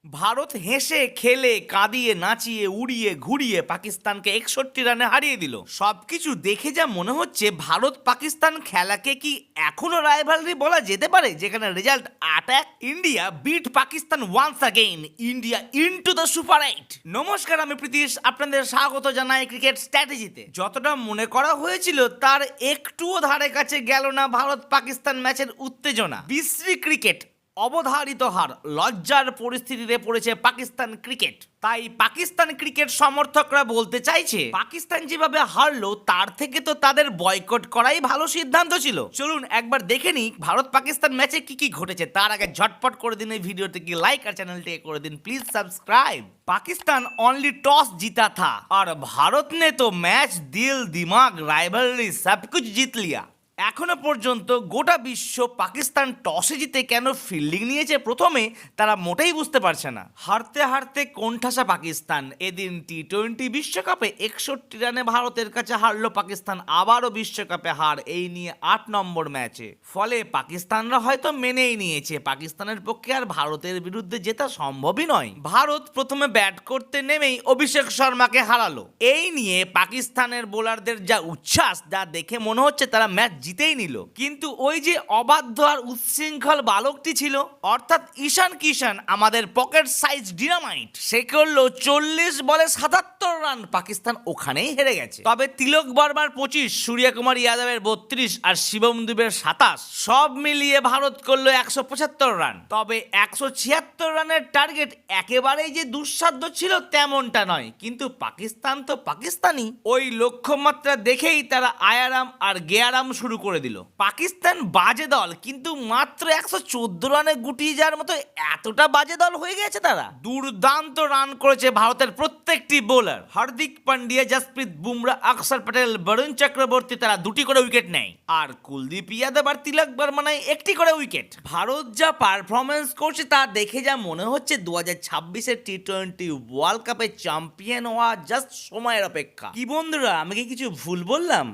ভারত হেসে খেলে কাঁদিয়ে নাচিয়ে উড়িয়ে ঘুরিয়ে পাকিস্তানকে 61 রানে হারিয়ে দিল। সবকিছু দেখে যা মনে হচ্ছে ভারত পাকিস্তান খেলাকে কি এখনো রাইভালরি বলা যেতে পারে, যেখানে result attack. India beat Pakistan once again, India into the super 8। নমস্কার, আমি প্রীতিশ, আপনাদের স্বাগত জানাই ক্রিকেট স্ট্র্যাটেজিতে। যতটা মনে করা হয়েছিল তার একটুও ধারে কাছে গেল না ভারত পাকিস্তান ম্যাচের উত্তেজনা। বিশ্রী ক্রিকেট, অবধারিত হার, লজ্জার পরিস্থিতিতে পড়েছে পাকিস্তান ক্রিকেট। তাই পাকিস্তান ক্রিকেট সমর্থকরা বলতে চাইছে পাকিস্তান যেভাবে হারলো তার থেকে তো তাদের বয়কট করাই ভালো সিদ্ধান্ত ছিল। চলুন একবার দেখে নিই ভারত পাকিস্তান ম্যাচে কি কি ঘটেছে। তার আগে ঝটপট করে দিন এই ভিডিওতে কি লাইক আর চ্যানেলটিকে করে দিন please subscribe. Pakistan only toss जीता था और भारत ने तो मैच दिल दिमाग राइवलरी सब कुछ जीत लिया। এখনো পর্যন্ত গোটা বিশ্ব পাকিস্তান টসে জিতে কেন ফিল্ডিং নিয়েছে প্রথমে তারা মোটেই বুঝতে পারছে না। হারতে হারতে কোণঠাসা পাকিস্তান। এদিন টি-20 বিশ্বকাপে 61 রানে ভারতের কাছে হারলো পাকিস্তান। আবারও বিশ্বকাপে হার, এই নিয়ে 8 নম্বর ম্যাচে। ফলে পাকিস্তানরা হয়তো মেনেই নিয়েছে পাকিস্তানের পক্ষে আর ভারতের বিরুদ্ধে জেতা সম্ভবই নয়। ভারত প্রথমে ব্যাট করতে নেমেই অভিষেক শর্মাকে হারালো। এই নিয়ে পাকিস্তানের বোলারদের যা উচ্ছ্বাস, যা দেখে মনে হচ্ছে তারা ম্যাচ জিতেই নিল। কিন্তু ওই যে অবাধ্য আর উচ্ছৃঙ্খল বালকটি ছিল, অর্থাৎ ঈশান কিষান, আমাদের পকেট সাইজ ডিনামাইট, সে করলো 40 বলে 77 রান। পাকিস্তান ওখানেই হেরে গেছে। তবে তিলক বর্মার 25, সূর্যকুমার যাদবের 32 আর শিবম দুবের 27, সব মিলিয়ে ভারত করলো 175 রান। তবে 176 রানের টার্গেট একেবারেই যে দুঃসাধ্য ছিল তেমনটা নয়, কিন্তু পাকিস্তান তো পাকিস্তানি, ওই লক্ষ্যমাত্রা দেখেই তারা আয়ারাম আর গেয়ারাম শুরু করে দিল। পাকিস্তান বাজে দল, কিন্তু মাত্র 114 রানে গুটিয়ে যাওয়ার মতো এতটা বাজে দল হয়ে গেছে তারা। দুর্দান্ত রান করেছে ভারতের প্রত্যেকটি বোলার। হার্দিক পান্ডিয়া, জসপ্রীত বুমরা, অক্ষর প্যাটেল, বরুণ চক্রবর্তী, তারা 2টি করে উইকেট নেয়। আর কুলদীপ যাদব আর তিলক বর্মা নেয় 1টি করে উইকেট। ভারত যা পারফরমেন্স করছে তা দেখে যা মনে হচ্ছে 2026-এর টি-20 ওয়ার্ল্ড কাপে চ্যাম্পিয়ন হওয়া জাস্ট সময়ের অপেক্ষা। কি বন্ধুরা, আমি কি কিছু ভুল বললাম?